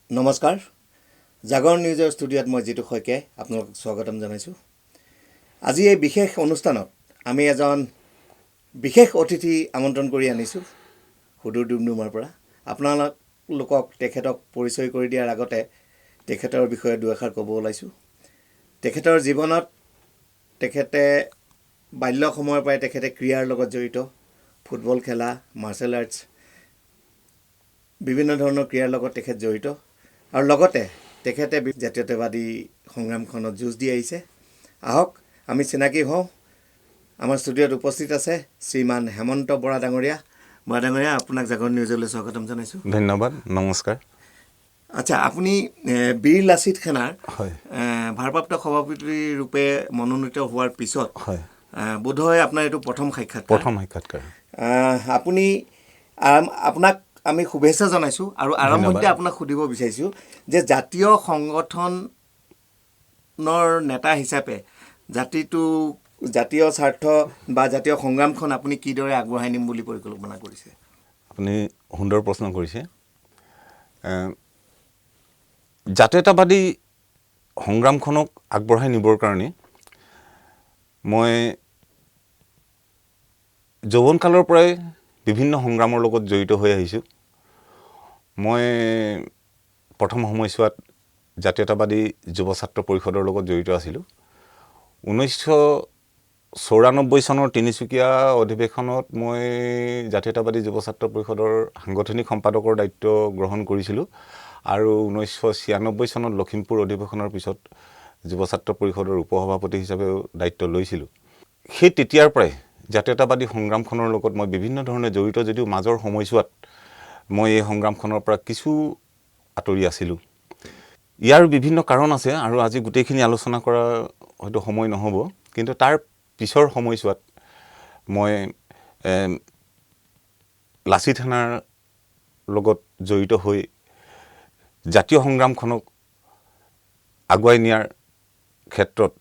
নমস্কাৰ জাগৰণ নিউজৰ ষ্টুডিঅ'ত মই জিতু শইকীয়াই আপোনালোকক স্বাগতম জনাইছোঁ। আজি এই বিশেষ অনুষ্ঠানত আমি এজন বিশেষ অতিথি আমন্ত্ৰণ কৰি আনিছোঁ সুদূৰ ডুমডুমাৰ পৰা। আপোনালোকক তেখেতক পৰিচয় কৰি দিয়াৰ আগতে তেখেতৰ বিষয়ে দুআষাৰ ক'ব ওলাইছোঁ। তেখেতৰ জীৱনত তেখেতে বাল্য সময়ৰ পৰাই তেখেতে ক্ৰীড়াৰ লগত জড়িত, ফুটবল খেলা, মাৰ্চেল আৰ্টছ, বিভিন্ন ধৰণৰ ক্ৰীড়াৰ লগত তেখেত জড়িত আৰু লগতে তেখেতে জাতীয়তাবাদী সংগ্ৰামখনত যুঁজ দি আহিছে। আহক আমি চিনাকি হওঁ। আমাৰ ষ্টুডিঅ'ত উপস্থিত আছে শ্ৰীমান হেমন্ত বৰা ডাঙৰীয়া। বৰা ডাঙৰীয়া, আপোনাক জাগৰণ নিউজলৈ স্বাগতম জনাইছোঁ। ধন্যবাদ, নমস্কাৰ। আচ্ছা, আপুনি বীৰ লাচিত সেনাৰ হয় ভাৰপ্ৰাপ্ত সভাপতি ৰূপে মনোনীত হোৱাৰ পিছত হয় বোধহয় আপোনাৰ এইটো প্ৰথম সাক্ষাৎকাৰ। আপুনি আপোনাক আমি শুভেচ্ছা জনাইছোঁ আৰু আৰম্ভণিতে আপোনাক সুধিব বিচাৰিছোঁ যে জাতীয় সংগঠনৰ নেতা হিচাপে জাতীয় স্বাৰ্থ বা জাতীয় সংগ্ৰামখন আপুনি কিদৰে আগবঢ়াই নিম বুলি পৰিকল্পনা কৰিছে? আপুনি সুন্দৰ প্ৰশ্ন কৰিছে। জাতীয়তাবাদী সংগ্ৰামখনক আগবঢ়াই নিবৰ কাৰণে মই যৌৱনকালৰ পৰাই বিভিন্ন সংগ্ৰামৰ লগত জড়িত হৈ আহিছোঁ। মই প্ৰথম সময়ছোৱাত জাতীয়তাবাদী যুৱ ছাত্ৰ পৰিষদৰ লগত জড়িত আছিলোঁ। 1994 চনৰ তিনিচুকীয়া অধিৱেশনত মই জাতীয়তাবাদী যুৱ ছাত্ৰ পৰিষদৰ সাংগঠনিক সম্পাদকৰ দায়িত্ব গ্ৰহণ কৰিছিলোঁ আৰু 1996 চনত লখিমপুৰ অধিৱেশনৰ পিছত যুৱ ছাত্ৰ পৰিষদৰ উপসভাপতি হিচাপেও দায়িত্ব লৈছিলোঁ। সেই তেতিয়াৰ পৰাই জাতীয়তাবাদী সংগ্ৰামখনৰ লগত মই বিভিন্ন ধৰণে জড়িত, যদিও মাজৰ সময়ছোৱাত মই এই সংগ্ৰামখনৰ পৰা কিছু আঁতৰি আছিলোঁ। ইয়াৰ বিভিন্ন কাৰণ আছে আৰু আজি গোটেইখিনি আলোচনা কৰা হয়তো সময় নহ'ব, কিন্তু তাৰ পিছৰ সময়ছোৱাত মই লাচিত সেনাৰ লগত জড়িত হৈ জাতীয় সংগ্ৰামখনক আগুৱাই নিয়াৰ ক্ষেত্ৰত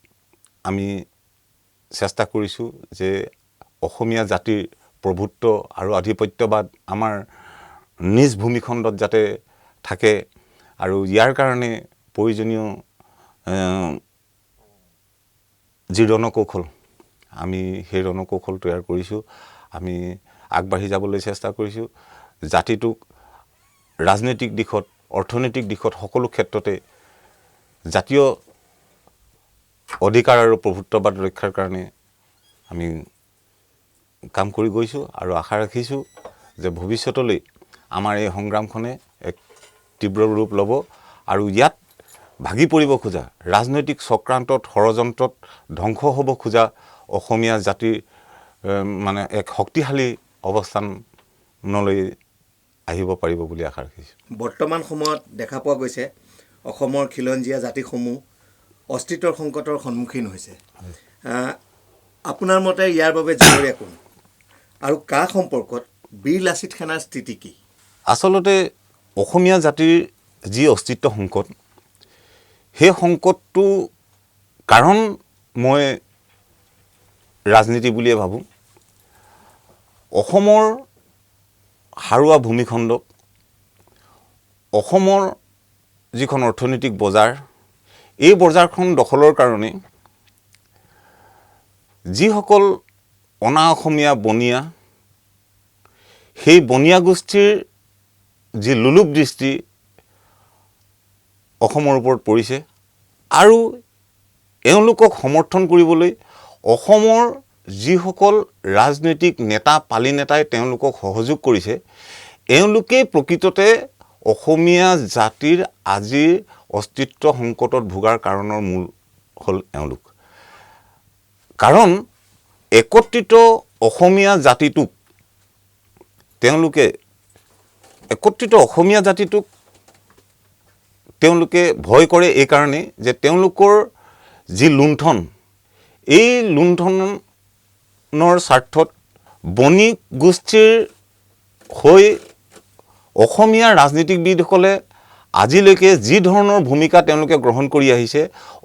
আমি চেষ্টা কৰিছোঁ যে অসমীয়া জাতিৰ প্ৰভুত্ব আৰু আধিপত্যবাদ আমাৰ নিজ ভূমিখণ্ডত যাতে থাকে আৰু ইয়াৰ কাৰণে প্ৰয়োজনীয় যি ৰণকৌশল, আমি সেই ৰণকৌশল তৈয়াৰ কৰিছোঁ। আমি আগবাঢ়ি যাবলৈ চেষ্টা কৰিছোঁ। জাতিটোক ৰাজনৈতিক দিশত, অৰ্থনৈতিক দিশত সকলো ক্ষেত্ৰতে জাতীয় অধিকাৰ আৰু প্ৰভুত্ববাদ ৰক্ষাৰ কাৰণে আমি কাম কৰি গৈছোঁ আৰু আশা ৰাখিছোঁ যে ভৱিষ্যতলৈ আমাৰ এই সংগ্ৰামখনে এক তীব্ৰ ৰূপ ল'ব আৰু ইয়াত ভাগি পৰিব খোজা, ৰাজনৈতিক চক্ৰান্তত, ষড়যন্ত্ৰত ধ্বংস হ'ব খোজা অসমীয়া জাতিৰ মানে এক শক্তিশালী অৱস্থানলৈ আহিব পাৰিব বুলি আশা ৰাখিছোঁ। বৰ্তমান সময়ত দেখা পোৱা গৈছে অসমৰ খিলঞ্জীয়া জাতিসমূহ অস্তিত্বৰ সংকটৰ সন্মুখীন হৈছে। আপোনাৰ মতে ইয়াৰ বাবে জগৰীয়া কোন আৰু কাৰ সম্পৰ্কত বীৰ লাচিত সেনাৰ স্থিতি কি? আচলতে অসমীয়া জাতিৰ যি অস্তিত্ব সংকট, সেই সংকটটো কাৰণ মই ৰাজনীতি বুলিয়ে ভাবোঁ। অসমৰ সাৰুৱা ভূমিখণ্ডক, অসমৰ যিখন অৰ্থনৈতিক বজাৰ, এই বজাৰখন দখলৰ কাৰণে যিসকল অনা অসমীয়া বনিয়া, সেই বনিয়া গোষ্ঠীৰ যি লোলুপ দৃষ্টি অসমৰ ওপৰত পৰিছে আৰু এওঁলোকক সমৰ্থন কৰিবলৈ অসমৰ যিসকল ৰাজনৈতিক নেতা, পালি নেতাই তেওঁলোকক সহযোগ কৰিছে, এওঁলোকেই প্ৰকৃততে অসমীয়া জাতিৰ আজিৰ অস্তিত্ব সংকটত ভোগাৰ কাৰণৰ মূল হ'ল এওঁলোক। কাৰণ একত্ৰিত অসমীয়া জাতিটোক তেওঁলোকে ভয় কৰে এই কাৰণেই যে তেওঁলোকৰ যি লুণ্ঠন, এই লুণ্ঠনৰ স্বাৰ্থত বণিক গোষ্ঠীৰ হৈ অসমীয়া ৰাজনীতিবিদসকলে আজিলৈকে যি ধৰণৰ ভূমিকা তেওঁলোকে গ্ৰহণ কৰি আহিছে,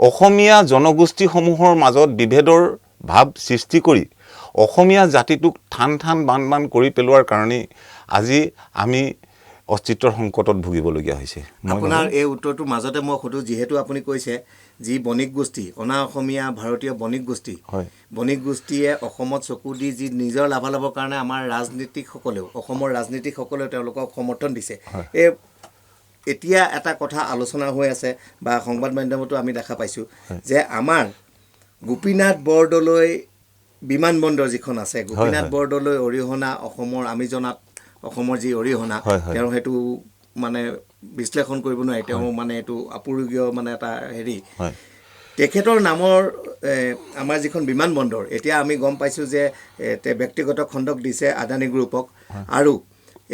অসমীয়া জনগোষ্ঠীসমূহৰ মাজত বিভেদৰ ভাৱ সৃষ্টি কৰি অসমীয়া জাতিটোক ঠান বান কৰি পেলোৱাৰ কাৰণেই আজি আমি অস্তিত্বৰ সংকটত ভুগিবলগীয়া হৈছে। মই আপোনাৰ ভাবোঁ এই উত্তৰটোৰ মাজতে মই সুধোঁ, যিহেতু আপুনি কৈছে যি বণিক গোষ্ঠী, অনা অসমীয়া ভাৰতীয় বণিক গোষ্ঠী, হয় বণিক গোষ্ঠীয়ে অসমত চকু দি যি নিজৰ লাভালাভৰ কাৰণে আমাৰ ৰাজনীতিকসকলেও, অসমৰ ৰাজনীতিকসকলেও তেওঁলোকক সমৰ্থন দিছে। হয় এই এতিয়া এটা কথা আলোচনা হৈ আছে বা সংবাদ মাধ্যমতো আমি দেখা পাইছোঁ যে আমাৰ গোপীনাথ বৰদলৈ বিমানবন্দৰ যিখন আছে, গোপীনাথ হয় বৰদলৈ অৰিহণা অসমৰ, আমি জনাত অসমৰ যি অৰিহণা, হয় হয় তেওঁ সেইটো মানে বিশ্লেষণ কৰিব নোৱাৰি, তেওঁ মানে এইটো আপুৰুগীয় মানে এটা হেৰি। হয় তেখেতৰ নামৰ আমাৰ যিখন বিমানবন্দৰ, এতিয়া আমি গম পাইছোঁ যে ব্যক্তিগত খণ্ডক দিছে আদানী গ্ৰুপক, আৰু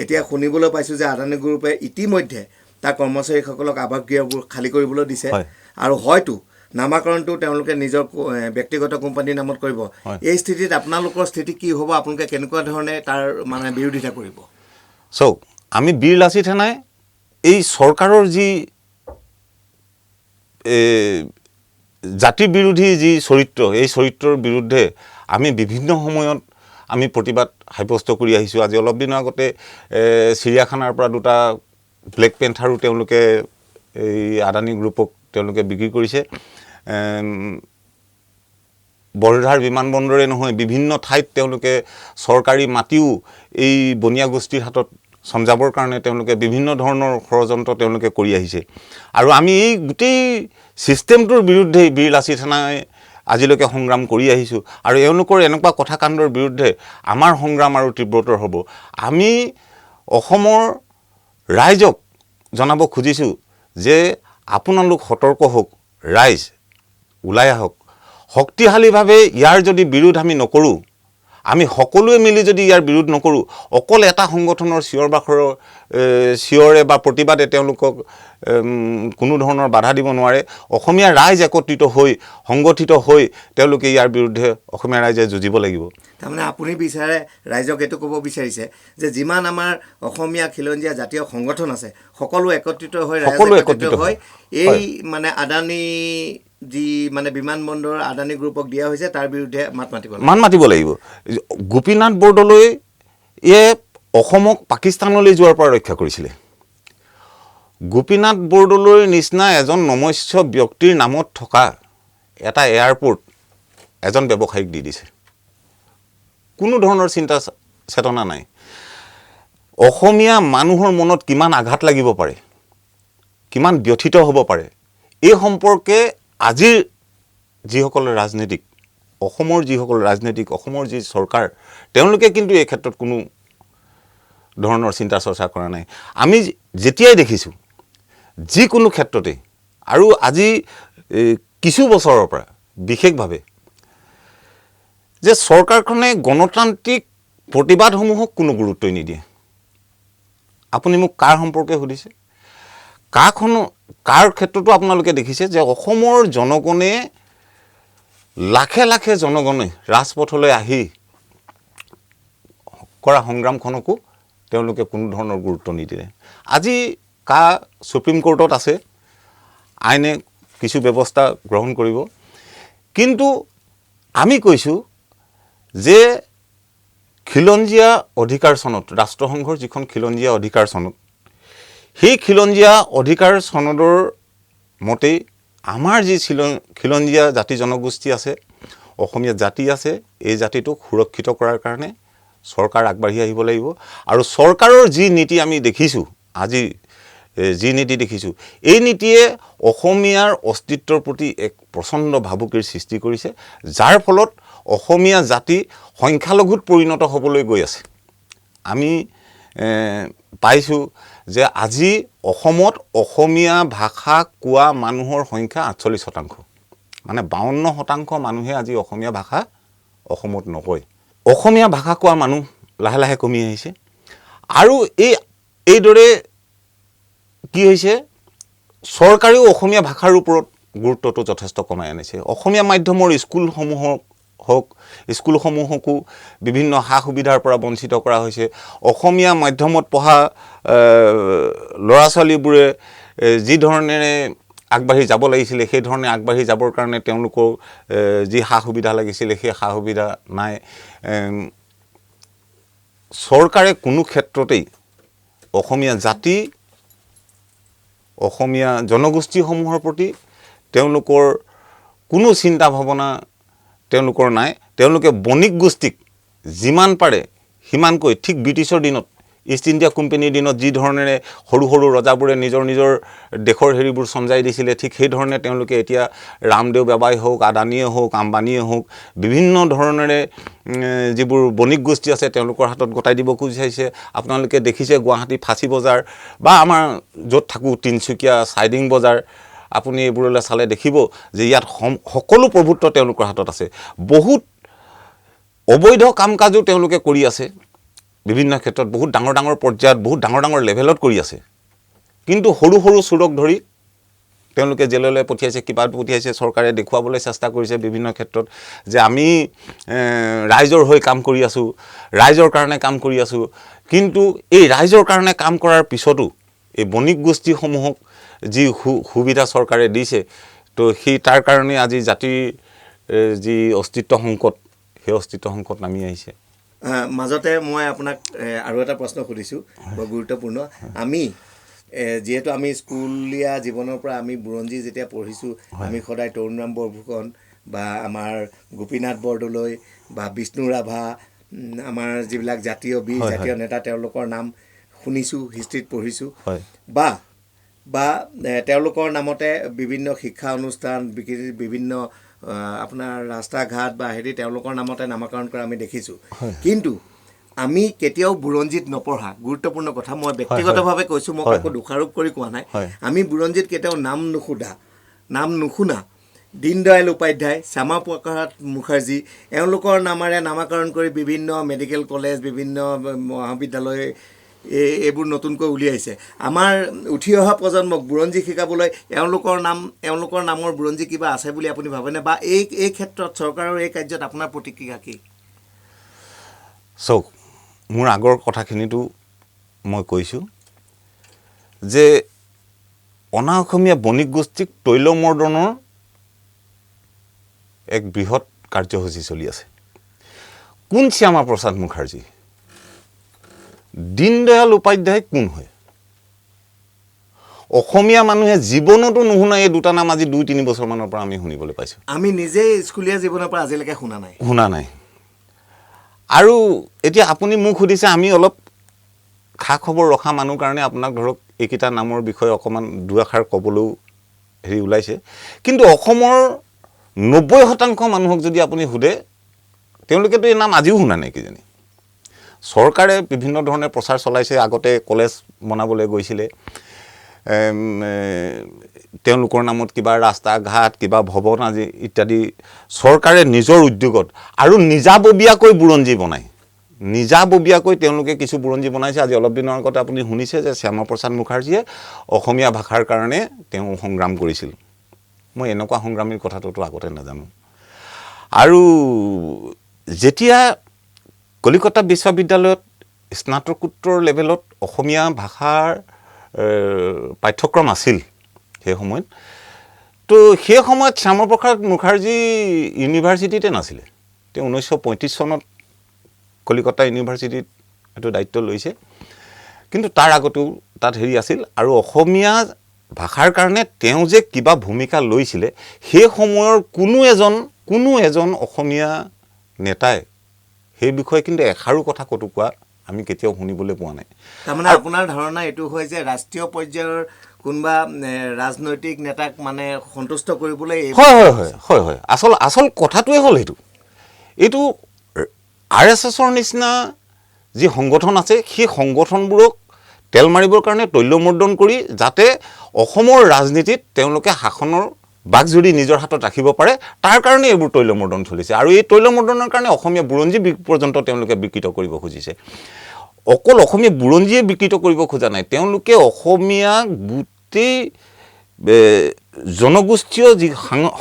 এতিয়া শুনিবলৈ পাইছোঁ যে আদানী গ্ৰুপে ইতিমধ্যে তাৰ কৰ্মচাৰীসকলক আৱাসগৃহবোৰ খালী কৰিবলৈ দিছে, হয় আৰু হয়তো নামাকৰণটো তেওঁলোকে নিজৰ ব্যক্তিগত কোম্পানীৰ নামত কৰিব। হয় এই স্থিতিত আপোনালোকৰ স্থিতি কি হ'ব? আপোনালোকে কেনেকুৱা ধৰণে তাৰ মানে বিৰোধিতা কৰিব? চাওক, আমি বীৰ লাচিত সেনাই এই চৰকাৰৰ যি জাতি বিৰোধী যি চৰিত্ৰ, এই চৰিত্ৰৰ বিৰুদ্ধে আমি বিভিন্ন সময়ত আমি প্ৰতিবাদ সাব্যস্ত কৰি আহিছোঁ। আজি অলপ দিনৰ আগতে চিৰিয়াখানাৰ পৰা 2টা ব্লেক পেন্থাৰো তেওঁলোকে এই আদানী গ্ৰুপক তেওঁলোকে বিক্ৰী কৰিছে। বৰঝাৰ বিমানবন্দৰে নহয়, বিভিন্ন ঠাইত তেওঁলোকে চৰকাৰী মাটিও এই বনিয়া গোষ্ঠীৰ হাতত চঞ্জাবৰ কাৰণে তেওঁলোকে বিভিন্ন ধৰণৰ ষড়যন্ত্ৰ তেওঁলোকে কৰি আহিছে। আৰু আমি এই গোটেই ছিষ্টেমটোৰ বিৰুদ্ধে বীৰ লাচিত সেনাই আজিলৈকে সংগ্ৰাম কৰি আহিছোঁ, আৰু এওঁলোকৰ এনেকুৱা কথাকাণ্ডৰ বিৰুদ্ধে আমাৰ সংগ্ৰাম আৰু তীব্ৰতৰ হ'ব। আমি অসমৰ ৰাইজক জনাব খুজিছোঁ যে আপোনালোক সতৰ্ক হওক, ৰাইজ ওলাই আহক, শক্তিশালীভাৱে ইয়াৰ যদি বিৰোধ আমি নকৰোঁ, আমি সকলোৱে মিলি যদি ইয়াৰ বিৰোধ নকৰোঁ, অকল এটা সংগঠনৰ চিঞৰে বা প্ৰতিবাদে তেওঁলোকক কোনো ধৰণৰ বাধা দিব নোৱাৰে। অসমীয়া ৰাইজ একত্ৰিত হৈ, সংগঠিত হৈ তেওঁলোকে ইয়াৰ বিৰুদ্ধে অসমীয়া ৰাইজে যুঁজিব লাগিব। তাৰমানে আপুনি বিচাৰে, ৰাইজক এইটো ক'ব বিচাৰিছে যে যিমান আমাৰ অসমীয়া খিলঞ্জীয়া জাতীয় সংগঠন আছে, সকলো একত্ৰিত হৈ, সকলো ৰাইজ একত্ৰিত হৈ হয়। এই মানে আদানী যি মানে বিমানবন্দৰ আদানী গ্ৰুপক দিয়া হৈছে তাৰ বিৰুদ্ধে মাত মাতিব লাগিব। গোপীনাথ বৰদলৈ অসমক পাকিস্তানলৈ যোৱাৰ পৰা ৰক্ষা কৰিছিলে। গোপীনাথ বৰদলৈৰ নিচিনা এজন নমস্য ব্যক্তিৰ নামত থকা এটা এয়াৰপৰ্ট এজন ব্যৱসায়িক দি দিছে। কোনো ধৰণৰ চিন্তা চেতনা নাই। অসমীয়া মানুহৰ মনত কিমান আঘাত লাগিব পাৰে, কিমান ব্যথিত হ'ব পাৰে, এই সম্পৰ্কে আজিৰ যিসকল ৰাজনীতিক, অসমৰ যিসকল ৰাজনীতিক, অসমৰ যি চৰকাৰ, তেওঁলোকে কিন্তু এই ক্ষেত্ৰত কোনো ধৰণৰ চিন্তা চৰ্চা কৰা নাই। আমি যেতিয়াই দেখিছোঁ যিকোনো ক্ষেত্ৰতে, আৰু আজি কিছু বছৰৰ পৰা বিশেষভাৱে যে চৰকাৰখনে গণতান্ত্ৰিক প্ৰতিবাদসমূহক কোনো গুৰুত্বই নিদিয়ে। আপুনি মোক কাৰ সম্পৰ্কে সুধিছে? কাৰ ক্ষেত্ৰতো আপোনালোকে দেখিছে যে অসমৰ জনগণে, লাখে লাখে জনগণে ৰাজপথলৈ আহি কৰা সংগ্ৰামখনকো তেওঁলোকে কোনো ধৰণৰ গুৰুত্ব নিদিয়ে। আজি ছুপ্ৰিম কোৰ্টত আছে, আইনে কিছু ব্যৱস্থা গ্ৰহণ কৰিব, কিন্তু আমি কৈছোঁ যে খিলঞ্জীয়া অধিকাৰ চনদ, ৰাষ্ট্ৰসংঘৰ যিখন খিলঞ্জীয়া অধিকাৰ চনদ, সেই খিলঞ্জীয়া অধিকাৰ চনদৰ মতেই আমাৰ যি খিলঞ্জীয়া জাতি জনগোষ্ঠী আছে, অসমীয়া জাতি আছে, এই জাতিটোক সুৰক্ষিত কৰাৰ কাৰণে চৰকাৰ আগবাঢ়ি আহিব লাগিব। আৰু চৰকাৰৰ যি নীতি আমি দেখিছোঁ, আজি যি নীতি দেখিছোঁ, এই নীতিয়ে অসমীয়াৰ অস্তিত্বৰ প্ৰতি এক প্ৰচণ্ড ভাবুকিৰ সৃষ্টি কৰিছে, যাৰ ফলত অসমীয়া জাতি সংখ্যালঘুত পৰিণত হ'বলৈ গৈ আছে। আমি পাইছোঁ যে আজি অসমত অসমীয়া ভাষা কোৱা মানুহৰ সংখ্যা 48%, মানে 52% মানুহে আজি অসমীয়া ভাষা অসমত নকয়। অসমীয়া ভাষা কোৱা মানুহ লাহে লাহে কমি আহিছে। আৰু এইদৰে কি হৈছে, চৰকাৰেও অসমীয়া ভাষাৰ ওপৰত গুৰুত্বটো যথেষ্ট কমাই আনিছে। অসমীয়া মাধ্যমৰ স্কুলসমূহকো বিভিন্ন সা সুবিধাৰ পৰা বঞ্চিত কৰা হৈছে। অসমীয়া মাধ্যমত পঢ়া ল'ৰা ছোৱালীবোৰে যি ধৰণেৰে আগবাঢ়ি যাব লাগিছিলে, সেই ধৰণে আগবাঢ়ি যাবৰ কাৰণে তেওঁলোকৰ যি সা সুবিধা লাগিছিলে, সেই সা সুবিধা নাই। চৰকাৰে কোনো ক্ষেত্ৰতেই অসমীয়া জাতি অসমীয়া জনগোষ্ঠীসমূহৰ প্ৰতি তেওঁলোকৰ কোনো চিন্তা ভাৱনা তেওঁলোকৰ নাই। তেওঁলোকে বণিক গোষ্ঠীক যিমান পাৰে সিমানকৈ ঠিক ব্ৰিটিছৰ দিনত ইষ্ট ইণ্ডিয়া কোম্পানীৰ দিনত যি ধৰণেৰে সৰু সৰু ৰজাবোৰে নিজৰ নিজৰ দেশৰ হেৰিবোৰ চঞ্জাই দিছিলে, ঠিক সেই ধৰণে তেওঁলোকে এতিয়া ৰামদেৱ বাবাই হওক, আদানীয়ে হওক, আম্বানীয়ে হওক, বিভিন্ন ধৰণেৰে যিবোৰ বণিক গোষ্ঠী আছে তেওঁলোকৰ হাতত গতাই দিব খুজিছে। আপোনালোকে দেখিছে গুৱাহাটী ফাঁচী বজাৰ বা আমাৰ য'ত থাকোঁ তিনিচুকীয়া চাইডিং বজাৰ, আপুনি এইবোৰলৈ চালে দেখিব যে ইয়াত সকলো প্ৰভুত্ব তেওঁলোকৰ হাতত আছে। বহুত অবৈধ কাম কাজো তেওঁলোকে কৰি আছে, বিভিন্ন ক্ষেত্ৰত বহুত ডাঙৰ ডাঙৰ পৰ্যায়ত বহুত ডাঙৰ ডাঙৰ লেভেলত কৰি আছে। কিন্তু সৰু সৰু চোৰক ধৰি তেওঁলোকে জেললৈ পঠিয়াইছে, কিবা পঠিয়াইছে। চৰকাৰে দেখুৱাবলৈ চেষ্টা কৰিছে বিভিন্ন ক্ষেত্ৰত যে আমি ৰাইজৰ হৈ কাম কৰি আছোঁ, ৰাইজৰ কাৰণে কাম কৰি আছোঁ। কিন্তু এই ৰাইজৰ কাৰণে কাম কৰাৰ পিছতো এই বণিক গোষ্ঠীসমূহক যি সুবিধা চৰকাৰে দিছে, তো সেই তাৰ কাৰণে আজি জাতিৰ যি অস্তিত্ব সংকট, সেই অস্তিত্ব সংকট নামি আহিছে। মাজতে মই আপোনাক আৰু এটা প্ৰশ্ন সুধিছোঁ, বৰ গুৰুত্বপূৰ্ণ। আমি যিহেতু আমি স্কুলীয়া জীৱনৰ পৰা আমি বুৰঞ্জী যেতিয়া পঢ়িছোঁ, আমি সদায় তৰুণৰাম বৰফুকন বা আমাৰ গোপীনাথ বৰদলৈ বা বিষ্ণু ৰাভা, আমাৰ যিবিলাক জাতীয় বীৰ জাতীয় নেতা, তেওঁলোকৰ নাম শুনিছোঁ, হিষ্ট্ৰীত পঢ়িছোঁ, বা তেওঁলোকৰ নামতে বিভিন্ন শিক্ষা অনুষ্ঠান, বিভিন্ন আপোনাৰ ৰাস্তা ঘাট বা হেৰি তেওঁলোকৰ নামতে নামাকৰণ কৰা আমি দেখিছোঁ। কিন্তু আমি কেতিয়াও বুৰঞ্জীত নপঢ়া গুৰুত্বপূৰ্ণ কথা, মই ব্যক্তিগতভাৱে কৈছোঁ, মই কাকো দোষাৰোপ কৰি কোৱা নাই, আমি বুৰঞ্জীত কেতিয়াও নাম নুশুনা দীনদয়াল উপাধ্যায়, শ্যামা প্ৰসাদ মুখাৰ্জী, এওঁলোকৰ নামেৰে নামাকৰণ কৰি বিভিন্ন মেডিকেল কলেজ, বিভিন্ন মহাবিদ্যালয় এইবোৰ নতুনকৈ উলিয়াইছে। আমাৰ উঠি অহা প্ৰজন্মক বুৰঞ্জী শিকাবলৈ এওঁলোকৰ নামৰ বুৰঞ্জী কিবা আছে বুলি আপুনি ভাবেনে? বা এই ক্ষেত্ৰত চৰকাৰৰ এই কাৰ্যত আপোনাৰ প্ৰতিক্ৰিয়া কি? চাওক, মোৰ আগৰ কথাখিনিতো মই কৈছোঁ যে অনা অসমীয়া বণিক গোষ্ঠীক তৈলমৰ্দনৰ এক বৃহৎ কাৰ্যসূচী চলি আছে। কোন শ্যামা প্ৰসাদ মুখাৰ্জী? দীনদয়াল উপাধ্যায় কোন হয়? অসমীয়া মানুহে জীৱনতো নুশুনা এই দুটা নাম আজি 2-3 বছৰমানৰ পৰা আমি শুনিবলৈ পাইছোঁ। আমি নিজেই স্কুলীয়া জীৱনৰ পৰা আজিলৈকে শুনা নাই। আৰু এতিয়া আপুনি মোক সুধিছে, আমি অলপ খা খবৰ ৰখা মানুহ কাৰণে আপোনাক ধৰক এইকেইটা নামৰ বিষয়ে অকণমান দুআষাৰ ক'বলৈও হেৰি ওলাইছে। কিন্তু অসমৰ 90% মানুহক যদি আপুনি সোধে, তেওঁলোকেতো এই নাম আজিও শুনা নাই কিজানি। চৰকাৰে বিভিন্ন ধৰণে প্ৰচাৰ চলাইছে। আগতে কলেজ বনাবলৈ গৈছিলে, তেওঁলোকৰ নামত কিবা ৰাস্তা ঘাট, কিবা ভৱন আজি ইত্যাদি চৰকাৰে নিজৰ উদ্যোগত আৰু নিজাববীয়াকৈ বুৰঞ্জী বনায়। নিজাববীয়াকৈ তেওঁলোকে কিছু বুৰঞ্জী বনাইছে। আজি অলপ দিনৰ আগতে আপুনি শুনিছে যে শ্যামা প্ৰসাদ মুখাৰ্জীয়ে অসমীয়া ভাষাৰ কাৰণে তেওঁ সংগ্ৰাম কৰিছিল। মই এনেকুৱা সংগ্ৰামীৰ কথাটোতো আগতে নাজানো। আৰু যেতিয়া কলিকতা বিশ্ববিদ্যালয়ত স্নাতকোত্তৰ লেভেলত অসমীয়া ভাষাৰ পাঠ্যক্ৰম আছিল সেই সময়ত, তো সেই সময়ত শ্যামা প্ৰসাদ মুখাৰ্জী ইউনিভাৰ্চিটিতে নাছিলে। তেওঁ 1935 চনত কলিকতা ইউনিভাৰ্চিটিত এইটো দায়িত্ব লৈছে। কিন্তু তাৰ আগতেও তাত হেৰি আছিল। আৰু অসমীয়া ভাষাৰ কাৰণে তেওঁ যে কিবা ভূমিকা লৈছিলে, সেই সময়ৰ কোনো এজন অসমীয়া নেতাই সেই বিষয়ে কিন্তু এষাৰো কথা ক'তো কোৱা আমি কেতিয়াও শুনিবলৈ পোৱা নাই। তাৰমানে আপোনাৰ ধাৰণা এইটো হয় যে ৰাষ্ট্ৰীয় পৰ্যায়ৰ কোনোবা ৰাজনৈতিক নেতাক মানে সন্তুষ্ট কৰিবলৈ হয়। আচল কথাটোৱে হ'ল এইটো RSSৰ নিচিনা যি সংগঠন আছে, সেই সংগঠনবোৰক তেল মাৰিবৰ কাৰণে তৈলমৰ্দন কৰি যাতে অসমৰ ৰাজনীতিত তেওঁলোকে শাসনৰ বাকজুৰি নিজৰ হাতত ৰাখিব পাৰে, তাৰ কাৰণে এইবোৰ তৈলমৰ্দন চলিছে। আৰু এই তৈলমৰ্দনৰ কাৰণে অসমীয়া বুৰঞ্জী পৰ্যন্ত তেওঁলোকে বিকৃত কৰিব খুজিছে। অকল অসমীয়া বুৰঞ্জীয়ে বিকৃত কৰিব খোজা নাই, তেওঁলোকে অসমীয়া গোটেই জনগোষ্ঠীয় যি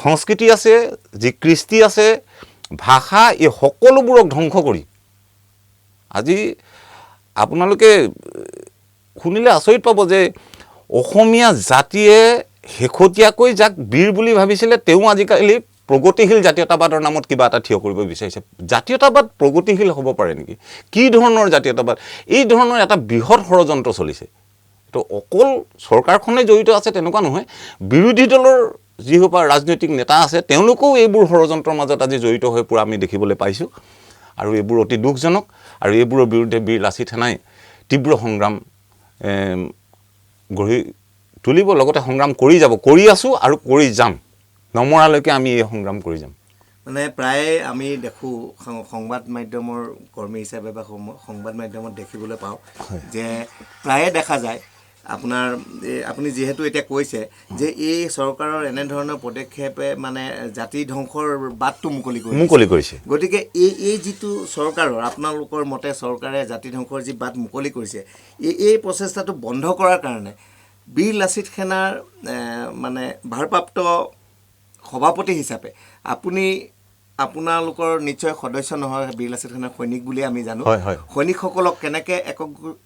সংস্কৃতি আছে, যি কৃষ্টি আছে, ভাষা, এই সকলোবোৰক ধ্বংস কৰি আজি আপোনালোকে শুনিলে আচৰিত পাব যে অসমীয়া জাতিয়ে শেহতীয়াকৈ যাক বীৰ বুলি ভাবিছিলে, তেওঁ আজিকালি প্ৰগতিশীল জাতীয়তাবাদৰ নামত কিবা এটা থিয় কৰিব বিচাৰিছে জাতীয়তাবাদ প্ৰগতিশীল হ'ব পাৰে নেকি কি ধৰণৰ জাতীয়তাবাদ এই ধৰণৰ এটা বৃহৎ ষড়যন্ত্ৰ চলিছে তো অকল চৰকাৰখনে জড়িত আছে তেনেকুৱা নহয় বিৰোধী দলৰ যিসকল ৰাজনৈতিক নেতা আছে তেওঁলোকেও এইবোৰ ষড়যন্ত্ৰৰ মাজত আজি জড়িত হৈ পৰা আমি দেখিবলৈ পাইছোঁ আৰু এইবোৰ অতি দুখজনক আৰু এইবোৰৰ বিৰুদ্ধে বীৰ লাচিত সেনাই তীব্ৰ সংগ্ৰাম গঢ়ি তুলিব লগতে সংগ্ৰাম কৰি যাব কৰি আছোঁ আৰু কৰি যাম নমৰালৈকে আমি এই সংগ্ৰাম কৰি যাম মানে প্ৰায়ে আমি দেখোঁ সংবাদ মাধ্যমৰ কৰ্মী হিচাপে বা সংবাদ মাধ্যমত দেখিবলৈ পাওঁ যে প্ৰায়ে দেখা যায় আপোনাৰ আপুনি যিহেতু এতিয়া কৈছে যে এই চৰকাৰৰ এনেধৰণৰ পদক্ষেপে মানে জাতি ধ্বংসৰ বাটটো মুকলি কৰিছে গতিকে এই যিটো চৰকাৰৰ আপোনালোকৰ মতে চৰকাৰে জাতি ধ্বংসৰ যি বাট মুকলি কৰিছে এই প্ৰচেষ্টাটো বন্ধ কৰাৰ কাৰণে বীৰ লাচিত সেনাৰ মানে ভাৰপ্ৰাপ্ত সভাপতি হিচাপে আপোনালোকৰ নিশ্চয় সদস্য নহয় বীৰ লাচিত সেনাৰ সৈনিক বুলি আমি জানো সৈনিকসকলক কেনেকৈ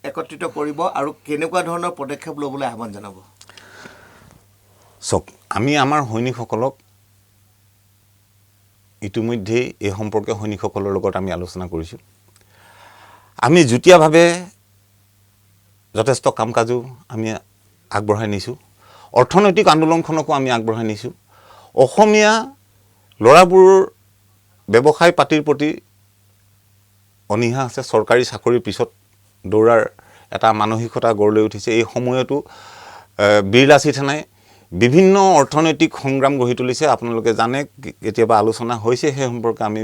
একত্ৰিত কৰিব আৰু কেনেকুৱা ধৰণৰ পদক্ষেপ ল'বলৈ আহ্বান জনাব চাওক আমি আমাৰ সৈনিকসকলক ইতিমধ্যেই এই সম্পৰ্কে সৈনিকসকলৰ লগত আমি আলোচনা কৰিছোঁ আমি যুটীয়াভাৱে যথেষ্ট কাম কাজো আমি আগবঢ়াই নিছোঁ অৰ্থনৈতিক আন্দোলনখনকো আমি আগবঢ়াই নিছোঁ অসমীয়া ল'ৰাবোৰৰ ব্যৱসায় পাতিৰ প্ৰতি অনীহা আছে চৰকাৰী চাকৰিৰ পিছত দৌৰাৰ এটা মানসিকতা গঢ় লৈ উঠিছে এই সময়তো বীৰ লাচিত সেনাই বিভিন্ন অৰ্থনৈতিক সংগ্ৰাম গঢ়ি তুলিছে আপোনালোকে জানে কেতিয়াবা আলোচনা হৈছে সেই সম্পৰ্কে আমি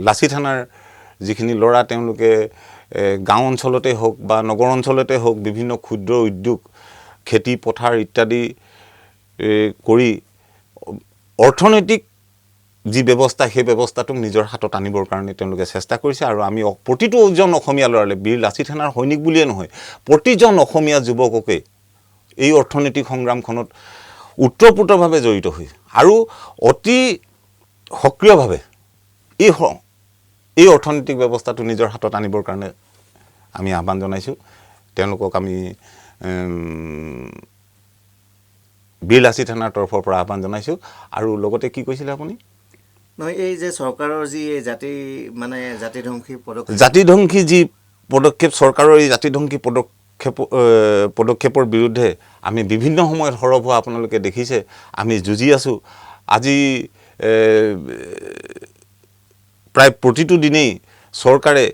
লাচিত সেনাৰ যিখিনি ল'ৰা তেওঁলোকে গাঁও অঞ্চলতে হওক বা নগৰ অঞ্চলতে হওক বিভিন্ন ক্ষুদ্ৰ উদ্যোগ খেতি পথাৰ ইত্যাদি কৰি অৰ্থনৈতিক যি ব্যৱস্থা সেই ব্যৱস্থাটোক নিজৰ হাতত আনিবৰ কাৰণে তেওঁলোকে চেষ্টা কৰিছে আৰু আমি প্ৰতিটোজন অসমীয়া ল'ৰালে বীৰ লাচিত সেনাৰ সৈনিক বুলিয়ে নহয় প্ৰতিজন অসমীয়া যুৱককে এই অৰ্থনৈতিক সংগ্ৰামখনত ওতঃপ্ৰোতভাৱে জড়িত হৈ আৰু অতি সক্ৰিয়ভাৱে এই অৰ্থনৈতিক ব্যৱস্থাটো নিজৰ হাতত আনিবৰ কাৰণে আমি আহ্বান জনাইছোঁ তেওঁলোকক আমি বীৰ লাচিত সেনাৰ তৰফৰ পৰা আহ্বান জনাইছোঁ আৰু লগতে কি কৈছিলে আপুনি নহয় এই যে চৰকাৰৰ যি জাতিধ্বংসী যি পদক্ষেপ চৰকাৰৰ এই জাতিধ্বংসী পদক্ষেপৰ বিৰুদ্ধে আমি বিভিন্ন সময়ত সৰব হোৱা আপোনালোকে দেখিছে আমি যুঁজি আছোঁ আজি প্ৰায় প্ৰতিটো দিনেই চৰকাৰে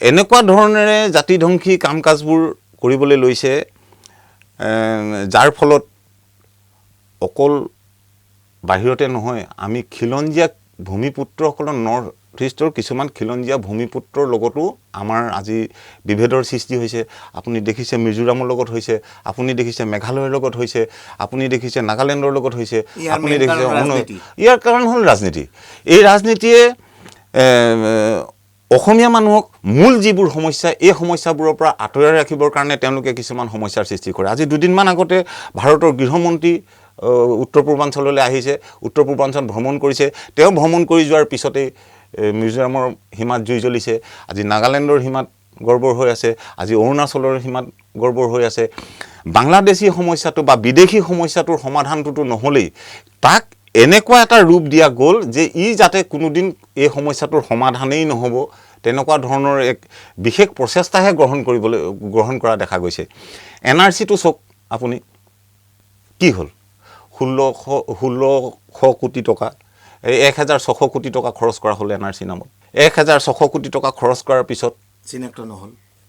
এনেকুৱা ধৰণেৰে জাতিধ্বংসী কাম কাজবোৰ কৰিবলৈ লৈছে যাৰ ফলত অকল বাহিৰতে নহয় আমি খিলঞ্জীয়া ভূমিপুত্ৰসকলৰ নৰ্থ ইষ্টৰ কিছুমান খিলঞ্জীয়া ভূমিপুত্ৰৰ লগতো আমাৰ আজি বিভেদৰ সৃষ্টি হৈছে আপুনি দেখিছে মিজোৰামৰ লগত হৈছে আপুনি দেখিছে মেঘালয়ৰ লগত হৈছে আপুনি দেখিছে নাগালেণ্ডৰ লগত হৈছে আপুনি দেখিছে ইয়াৰ কাৰণ হ'ল ৰাজনীতি এই ৰাজনীতিয়ে অসমীয়া মানুহক মূল যিবোৰ সমস্যা এই সমস্যাবোৰৰ পৰা আঁতৰাই ৰাখিবৰ কাৰণে তেওঁলোকে কিছুমান সমস্যাৰ সৃষ্টি কৰে আজি দুদিনমান আগতে ভাৰতৰ গৃহমন্ত্ৰী উত্তৰ পূৰ্বাঞ্চললৈ আহিছে উত্তৰ পূৰ্বাঞ্চল ভ্ৰমণ কৰিছে তেওঁ ভ্ৰমণ কৰি যোৱাৰ পিছতেই মিজোৰামৰ সীমাত জুই জ্বলিছে আজি নাগালেণ্ডৰ সীমাত গৰ্বৰ হৈ আছে আজি অৰুণাচলৰ সীমাত গৰ্বৰ হৈ আছে বাংলাদেশী সমস্যাটো বা বিদেশী সমস্যাটোৰ সমাধানটোতো নহ'লেই তাক এনেকুৱা এটা ৰূপ দিয়া গ'ল যে ই যাতে কোনোদিন এই সমস্যাটোৰ সমাধানেই নহ'ব তেনেকুৱা ধৰণৰ এক বিশেষ প্ৰচেষ্টাহে গ্ৰহণ কৰা দেখা গৈছে NRC-টো চাওক আপুনি কি হ'ল 1600 কোটি টকা 1600 কোটি টকা খৰচ কৰা হ'ল NRC নামত 1600 কোটি টকা খৰচ কৰাৰ পিছত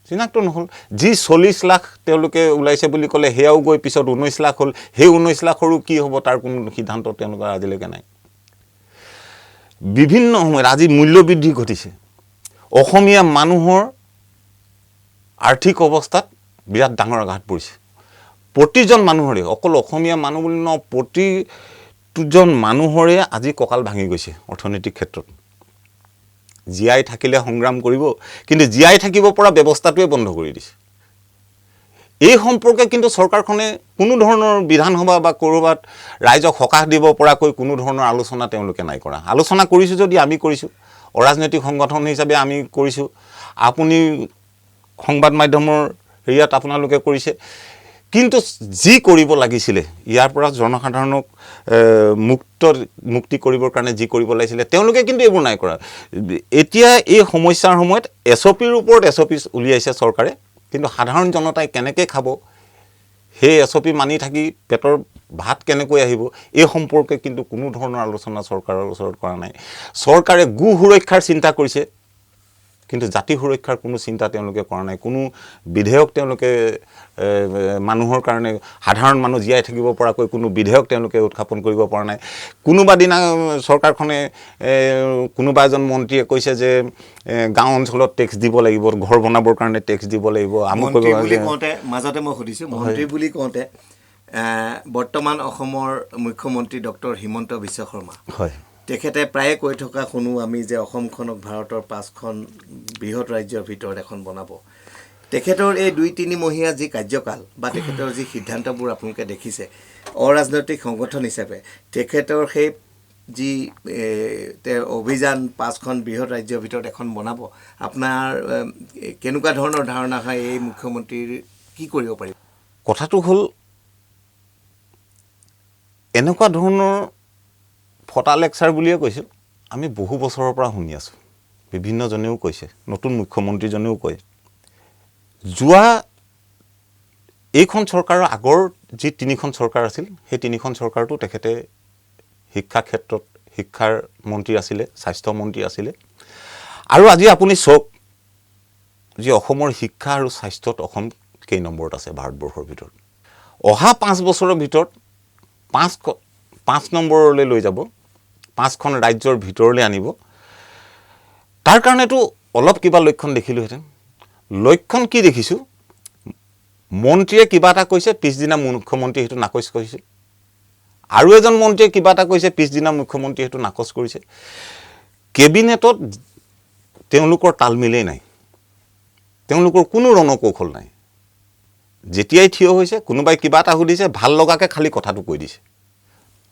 চিনাক্ত নহ'ল যি 40 লাখ তেওঁলোকে ওলাইছে বুলি ক'লে সেয়াও গৈ পিছত 19 লাখ হ'ল সেই 19 লাখৰো কি হ'ব তাৰ কোনো সিদ্ধান্ত তেওঁলোকৰ আজিলৈকে নাই বিভিন্ন সময়ত আজি মূল্য বৃদ্ধি ঘটিছে অসমীয়া মানুহৰ আৰ্থিক অৱস্থাত বিৰাট ডাঙৰ আঘাত পৰিছে প্ৰতিজন মানুহৰে অকল অসমীয়া মানুহ বুলি নহয় প্ৰতিজন মানুহৰে আজি কঁকাল ভাঙি গৈছে অৰ্থনৈতিক ক্ষেত্ৰত জীয়াই থাকিলে সংগ্ৰাম কৰিব কিন্তু জীয়াই থাকিব পৰা ব্যৱস্থাটোৱে বন্ধ কৰি দিছে এই সম্পৰ্কে কিন্তু চৰকাৰখনে কোনো ধৰণৰ বিধানসভা বা ক'ৰবাত ৰাইজক সকাহ দিব পৰাকৈ কোনো ধৰণৰ আলোচনা তেওঁলোকে নাই কৰা আলোচনা কৰিছোঁ যদি আমি কৰিছোঁ অৰাজনৈতিক সংগঠন হিচাপে আমি কৰিছোঁ আপুনি সংবাদ মাধ্যমৰ হেৰিয়াত আপোনালোকে কৰিছে কিন্তু যি কৰিব লাগিছিলে ইয়াৰ পৰা জনসাধাৰণক মুক্তি কৰিবৰ কাৰণে যি কৰিব লাগিছিলে তেওঁলোকে কিন্তু এইবোৰ নাই কৰা এতিয়া এই সমস্যাৰ সময়ত এছঅপিৰ ওপৰত এছঅপি উলিয়াইছে চৰকাৰে কিন্তু সাধাৰণ জনতাই কেনেকৈ খাব সেই এছঅপি মানি থাকি পেটৰ ভাত কেনেকৈ আহিব এই সম্পৰ্কে কিন্তু কোনো ধৰণৰ আলোচনা চৰকাৰৰ ওচৰত কৰা নাই চৰকাৰে গো সুৰক্ষাৰ চিন্তা কৰিছে কিন্তু জাতি সুৰক্ষাৰ কোনো চিন্তা তেওঁলোকে কৰা নাই কোনো বিধেয়ক তেওঁলোকে মানুহৰ কাৰণে সাধাৰণ মানুহ জীয়াই থাকিব পৰাকৈ কোনো বিধেয়ক তেওঁলোকে উত্থাপন কৰিব পৰা নাই কোনোবা দিনা চৰকাৰখনে কোনোবা এজন মন্ত্ৰীয়ে কৈছে যে গাঁও অঞ্চলত টেক্স দিব লাগিব ঘৰ বনাবৰ কাৰণে টেক্স দিব লাগিব মন্ত্ৰী বুলি কওঁতে মাজতে মই সুধিছোঁ মন্ত্ৰী বুলি কওঁতে বৰ্তমান অসমৰ মুখ্যমন্ত্ৰী ডক্টৰ হিমন্ত বিশ্ব শৰ্মা হয় তেখেতে প্ৰায়ে কৈ থকা শুনো আমি যে অসমখনক ভাৰতৰ 5খন বৃহৎ ৰাজ্যৰ ভিতৰত এখন বনাব তেখেতৰ এই 2-3 মহীয়া যি কাৰ্যকাল বা তেখেতৰ যি সিদ্ধান্তবোৰ আপোনালোকে দেখিছে অৰাজনৈতিক সংগঠন হিচাপে তেখেতৰ সেই যি অভিযান 5খন বৃহৎ ৰাজ্যৰ ভিতৰত এখন বনাব আপোনাৰ কেনেকুৱা ধৰণৰ ধাৰণা হয় এই মুখ্যমন্ত্ৰীৰ কি কৰিব পাৰিব কথাটো হ'ল এনেকুৱা ধৰণৰ ফটা লেকচাৰ বুলিয়ে কৈছোঁ আমি বহু বছৰৰ পৰা শুনি আছোঁ বিভিন্নজনেও কৈছে নতুন মুখ্যমন্ত্ৰীজনেও কয় যোৱা এইখন চৰকাৰৰ আগৰ যি 3খন চৰকাৰ আছিল সেই 3খন চৰকাৰটো তেখেতে শিক্ষা ক্ষেত্ৰত শিক্ষাৰ মন্ত্ৰী আছিলে স্বাস্থ্য মন্ত্ৰী আছিলে আৰু আজি আপুনি চাওক যে অসমৰ শিক্ষা আৰু স্বাস্থ্যত অসম কেই নম্বৰত আছে ভাৰতবৰ্ষৰ ভিতৰত অহা 5 বছৰৰ ভিতৰত 5 নম্বৰলৈ লৈ যাব 5খন ৰাজ্যৰ ভিতৰলৈ আনিব তাৰ কাৰণেতো অলপ কিবা লক্ষণ দেখিলোহেঁতেন লক্ষণ কি দেখিছোঁ মন্ত্ৰীয়ে কিবা এটা কৈছে পিছদিনা মুখ্যমন্ত্ৰী সেইটো নাকচ কৰিছে আৰু এজন মন্ত্ৰীয়ে কিবা এটা কৈছে পিছদিনা মুখ্যমন্ত্ৰী সেইটো নাকচ কৰিছে কেবিনেটত তেওঁলোকৰ তালমিলেই নাই তেওঁলোকৰ কোনো ৰণকৌশল নাই যেতিয়াই থিয় হৈছে কোনোবাই কিবা এটা সুধিছে ভাল লগাকৈ খালি কথাটো কৈ দিছে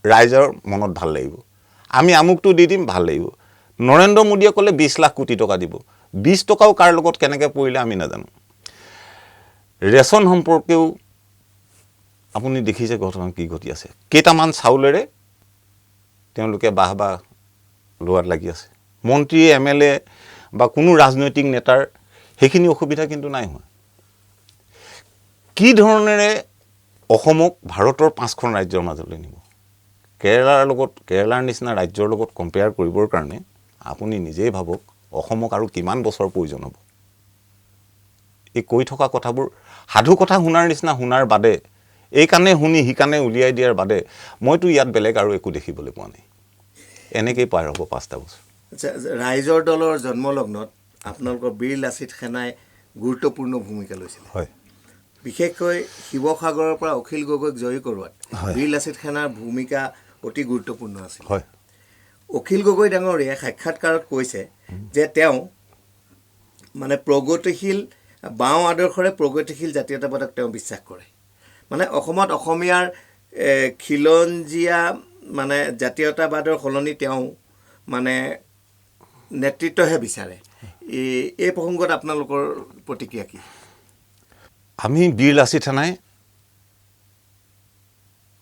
ৰাইজৰ মনত ভাল লাগিব আমি আমুকটো দি দিম ভাল লাগিব নৰেন্দ্ৰ মোদীয়ে ক'লে 20 লাখ কোটি টকা দিব 20 টকাও কাৰ লগত কেনেকৈ পৰিলে আমি নাজানো ৰেচন সম্পৰ্কেও আপুনি দেখিছে ঘটনা কি ঘটি আছে কেইটামান চাউলেৰে তেওঁলোকে বাহ লোৱাত লাগি আছে মন্ত্ৰী এমএলএ বা কোনো ৰাজনৈতিক নেতাৰ সেইখিনি অসুবিধা কিন্তু নাই হোৱা কি ধৰণেৰে অসমক ভাৰতৰ 5খন ৰাজ্যৰ মাজলৈ নিব কেৰালাৰ নিচিনা ৰাজ্যৰ লগত কম্পেয়াৰ কৰিবৰ কাৰণে আপুনি নিজেই ভাবক অসমক আৰু কিমান বছৰ প্ৰয়োজন হ'ব এই কৈ থকা কথাবোৰ সাধু কথা শুনাৰ নিচিনা শুনাৰ বাদে এই কাণে শুনি সিকাণে উলিয়াই দিয়াৰ বাদে মইতো ইয়াত বেলেগ আৰু একো দেখিবলৈ পোৱা নাই এনেকেই পাৰ হ'ব 5টা বছৰ আচ্ছা ৰাইজৰ দলৰ জন্মলগ্নত আপোনালোকৰ বীৰ লাচিত সেনাই গুৰুত্বপূৰ্ণ ভূমিকা লৈছিল হয় বিশেষকৈ শিৱসাগৰৰ পৰা অখিল গগৈক জয়ী কৰোৱাত বীৰ লাচিত সেনাৰ ভূমিকা অতি গুৰুত্বপূৰ্ণ আছিল হয় অখিল গগৈ ডাঙৰীয়াই সাক্ষাৎকাৰত কৈছে যে তেওঁ মানে প্ৰগতিশীল বাওঁ আদৰ্শৰে প্ৰগতিশীল জাতীয়তাবাদক তেওঁ বিশ্বাস কৰে মানে অসমত অসমীয়াৰ খিলঞ্জীয়া মানে জাতীয়তাবাদৰ সলনি তেওঁ মানে নেতৃত্বহে বিচাৰে এই প্ৰসংগত আপোনালোকৰ প্ৰতিক্ৰিয়া কি আমি বীৰ লাচিত সেনাই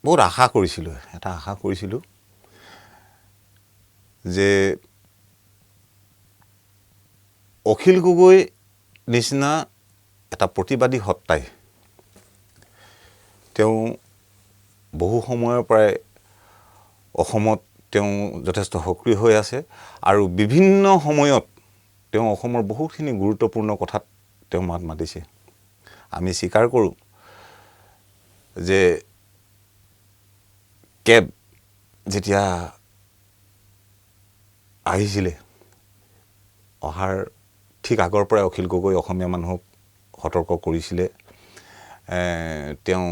বহুত আশা কৰিছিলোঁ যে অখিল গগৈ নিচিনা এটা প্ৰতিবাদী সত্তাই তেওঁ বহু সময়ৰ পৰাই অসমত তেওঁ যথেষ্ট সক্ৰিয় হৈ আছে আৰু বিভিন্ন সময়ত তেওঁ অসমৰ বহুতখিনি গুৰুত্বপূৰ্ণ কথাত তেওঁ মাত মাতিছে আমি স্বীকাৰ কৰোঁ যে কেব যেতিয়া আহিছিলে অহাৰ ঠিক আগৰ পৰাই অখিল গগৈ অসমীয়া মানুহক সতৰ্ক কৰিছিলে তেওঁ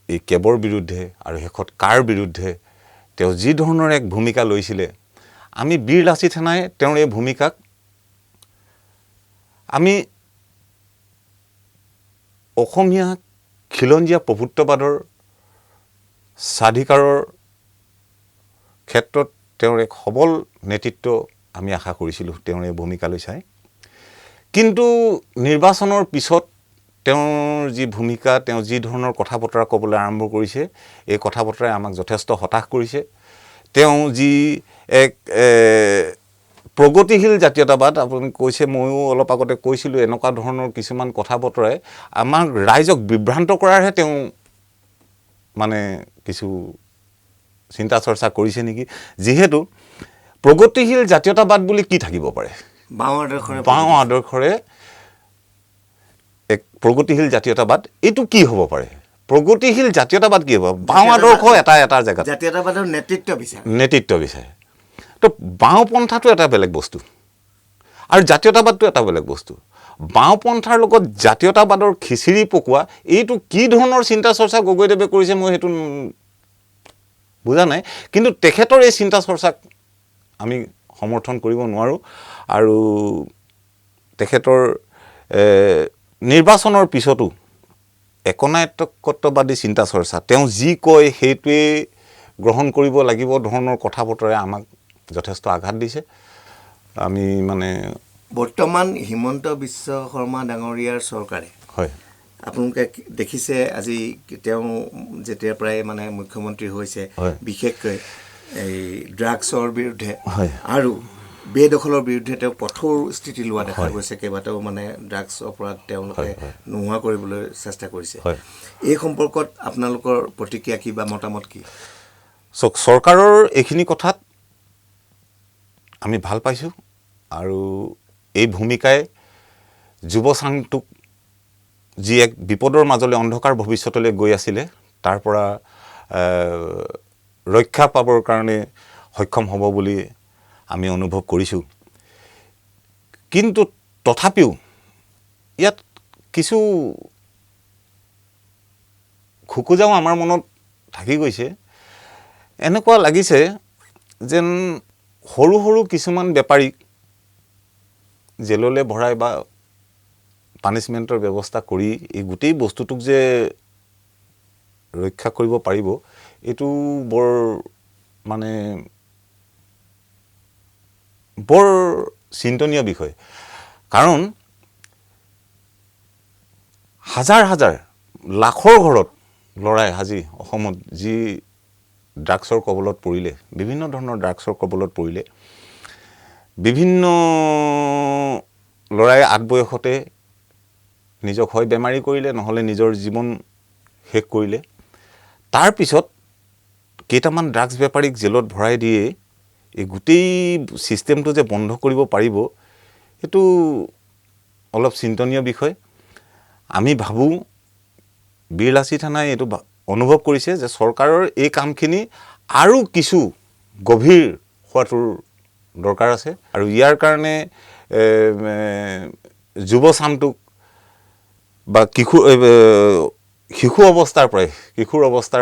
এই কেবৰ বিৰুদ্ধে আৰু শেষত কাৰ বিৰুদ্ধে তেওঁ যি ধৰণৰ এক ভূমিকা লৈছিলে আমি বীৰ লাচিত সেনাই তেওঁৰ এই ভূমিকাক আমি অসমীয়া খিলঞ্জীয়া প্ৰভুত্ববাদৰ স্বাধিকাৰৰ ক্ষেত্ৰত তেওঁৰ এক সবল নেতৃত্ব আমি আশা কৰিছিলোঁ তেওঁৰ এই ভূমিকালৈ চাই কিন্তু নিৰ্বাচনৰ পিছত তেওঁৰ যি ভূমিকা, তেওঁ যি ধৰণৰ কথা বতৰা ক'বলৈ আৰম্ভ কৰিছে, এই কথা বতৰাই আমাক যথেষ্ট হতাশ কৰিছে। তেওঁ যি এক প্ৰগতিশীল জাতীয়তাবাদ, আপুনি কৈছে, ময়ো অলপ আগতে কৈছিলোঁ, এনেকুৱা ধৰণৰ কিছুমান কথা বতৰাই আমাক ৰাইজক বিভ্ৰান্ত কৰাৰহে তেওঁ মানে কিছু চিন্তা চৰ্চা কৰিছে নেকি। যিহেতু প্ৰগতিশীল জাতীয়তাবাদ বুলি কি থাকিব পাৰে? বাওঁ আদৰ্শৰে এক প্ৰগতিশীল জাতীয়তাবাদ, এইটো কি হ'ব পাৰে? প্ৰগতিশীল জাতীয়তাবাদ কি হ'ব? বাওঁ আদৰ্শ এটা জেগাত জাতীয়তাবাদৰ নেতৃত্ব বিচাৰে। তো বাওঁপন্থাটো এটা বেলেগ বস্তু আৰু জাতীয়তাবাদটো এটা বেলেগ বস্তু। বাওঁপন্থাৰ লগত জাতীয়তাবাদৰ খিচিৰি পকোৱা, এইটো কি ধৰণৰ চিন্তা চৰ্চা গগৈদেৱে কৰিছে মই সেইটো বুজা নাই। কিন্তু তেখেতৰ এই চিন্তা চৰ্চাক আমি সমৰ্থন কৰিব নোৱাৰোঁ। আৰু তেখেতৰ নিৰ্বাচনৰ পিছতো একনায়কত্ববাদী চিন্তা চৰ্চা, তেওঁ যি কয় সেইটোৱেই গ্ৰহণ কৰিব লাগিব ধৰণৰ কথা বতৰাই আমাক যথেষ্ট আঘাত দিছে। আমি মানে বৰ্তমান হিমন্ত বিশ্ব শৰ্মা ডাঙৰীয়াৰ চৰকাৰে, হয়, আপোনালোকে দেখিছে আজি তেওঁ যেতিয়াৰ পৰাই মানে মুখ্যমন্ত্ৰী হৈছে, বিশেষকৈ এই ড্ৰাগছৰ বিৰুদ্ধে আৰু বেদখলৰ বিৰুদ্ধে তেওঁ কঠোৰ স্থিতি লোৱা দেখা গৈছে। কেইবাটাও মানে ড্ৰাগছ অপৰাধ তেওঁলোকে নোহোৱা কৰিবলৈ চেষ্টা কৰিছে। এই সম্পৰ্কত আপোনালোকৰ প্ৰতিক্ৰিয়া কি বা মতামত কি? চৰকাৰৰ এইখিনি কথাত আমি ভাল পাইছোঁ আৰু এই ভূমিকাই যুৱচামটোক যি এক বিপদৰ মাজলৈ, অন্ধকাৰ ভৱিষ্যতলৈ গৈ আছিলে, তাৰ পৰা ৰক্ষা পাবৰ কাৰণে সক্ষম হ'ব বুলি আমি অনুভৱ কৰিছোঁ। কিন্তু তথাপিও ইয়াত কিছু খোকোজাও আমাৰ মনত থাকি গৈছে। এনেকুৱা লাগিছে যেন সৰু সৰু কিছুমান বেপাৰীক জেললৈ ভৰাই বা পানিছমেণ্টৰ ব্যৱস্থা কৰি এই গোটেই বস্তুটোক যে ৰক্ষা কৰিব পাৰিব, এইটো বৰ চিন্তনীয় বিষয়। কাৰণ হাজাৰ হাজাৰ লাখৰ ঘৰত ল'ৰাই আজি অসমত যি ড্ৰাগছৰ কবলত পৰিলে, বিভিন্ন ধৰণৰ ড্ৰাগছৰ কবলত পৰিলে, বিভিন্ন ল'ৰাই আদবয়সতে নিজক হয় বেমাৰী কৰিলে, নহ'লে নিজৰ জীৱন শেষ কৰিলে। তাৰপিছত কেইটামান ড্ৰাগছ বেপাৰীক জেলত ভৰাই দিয়ে এই গোটেই ছিষ্টেমটো যে বন্ধ কৰিব পাৰিব, সেইটো অলপ চিন্তনীয় বিষয়। আমি ভাবোঁ বীৰলাচি থানাই এইটো অনুভৱ কৰিছে যে চৰকাৰৰ এই কামখিনি আৰু কিছু গভীৰ হোৱাটোৰ দৰকাৰ আছে। আৰু ইয়াৰ কাৰণে যুৱচামটোক বা কিশোৰ অৱস্থাৰ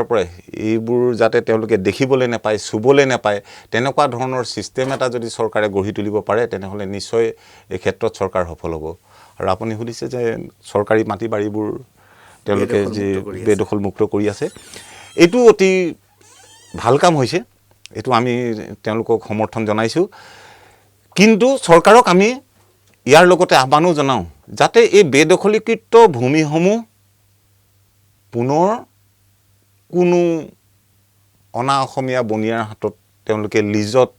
পৰাই এইবোৰ যাতে তেওঁলোকে দেখিবলৈ নাপায়, চুবলৈ নাপায়, তেনেকুৱা ধৰণৰ ছিষ্টেম এটা যদি চৰকাৰে গঢ়ি তুলিব পাৰে, তেনেহ'লে নিশ্চয় এই ক্ষেত্ৰত চৰকাৰ সফল হ'ব। আৰু আপুনি সুধিছে যে চৰকাৰী মাটি বাৰীবোৰ তেওঁলোকে যি বেদখল মুক্ত কৰি আছে, এইটো অতি ভাল কাম হৈছে, এইটো আমি তেওঁলোকক সমৰ্থন জনাইছোঁ। কিন্তু চৰকাৰক আমি ইয়াৰ লগতে আহ্বানো জনাওঁ যাতে এই বেদখলীকৃত ভূমিসমূহ পুনৰ কোনো অনা অসমীয়া বনিয়াৰ হাতত তেওঁলোকে লিজত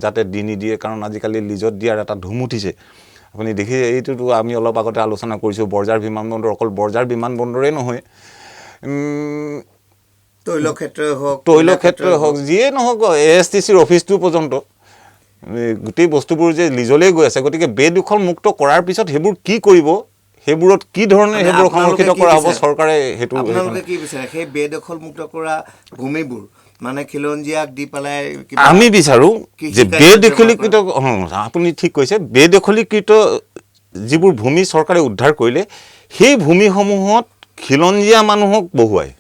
যাতে দি নিদিয়ে। কাৰণ আজিকালি লিজত দিয়াৰ এটা ধুম উঠিছে। আপুনি দেখি, এইটোতো আমি অলপ আগতে আলোচনা কৰিছোঁ, বৰঝাৰ বিমানবন্দৰ অকল বৰঝাৰ বিমানবন্দৰেই নহয়, তৈলক্ষেত্ৰই হওক, যিয়ে নহওক, ASTCৰ অফিচটো পৰ্যন্ত গোটেই বস্তুবোৰ যে লিজলৈ গৈ আছে। গতিকে বেদখল মুক্ত কৰাৰ পিছত সেইবোৰ কি কৰিব, সেইবোৰত কি ধৰণে সেইবোৰ সংৰক্ষিত কৰা হ'ব, চৰকাৰে সেইটো আপোনালোকে কি বিচাৰে? সেই বেদখল মুক্ত কৰা ভূমিবোৰ মানে খিলঞ্জীয়াক দি পেলাই আমি বিচাৰোঁ যে বেদখলীকৃত, আপুনি ঠিক কৈছে, বেদখলীকৃত যিবোৰ ভূমি চৰকাৰে উদ্ধাৰ কৰিলে, সেই ভূমিসমূহত খিলঞ্জীয়া মানুহক বহুৱাই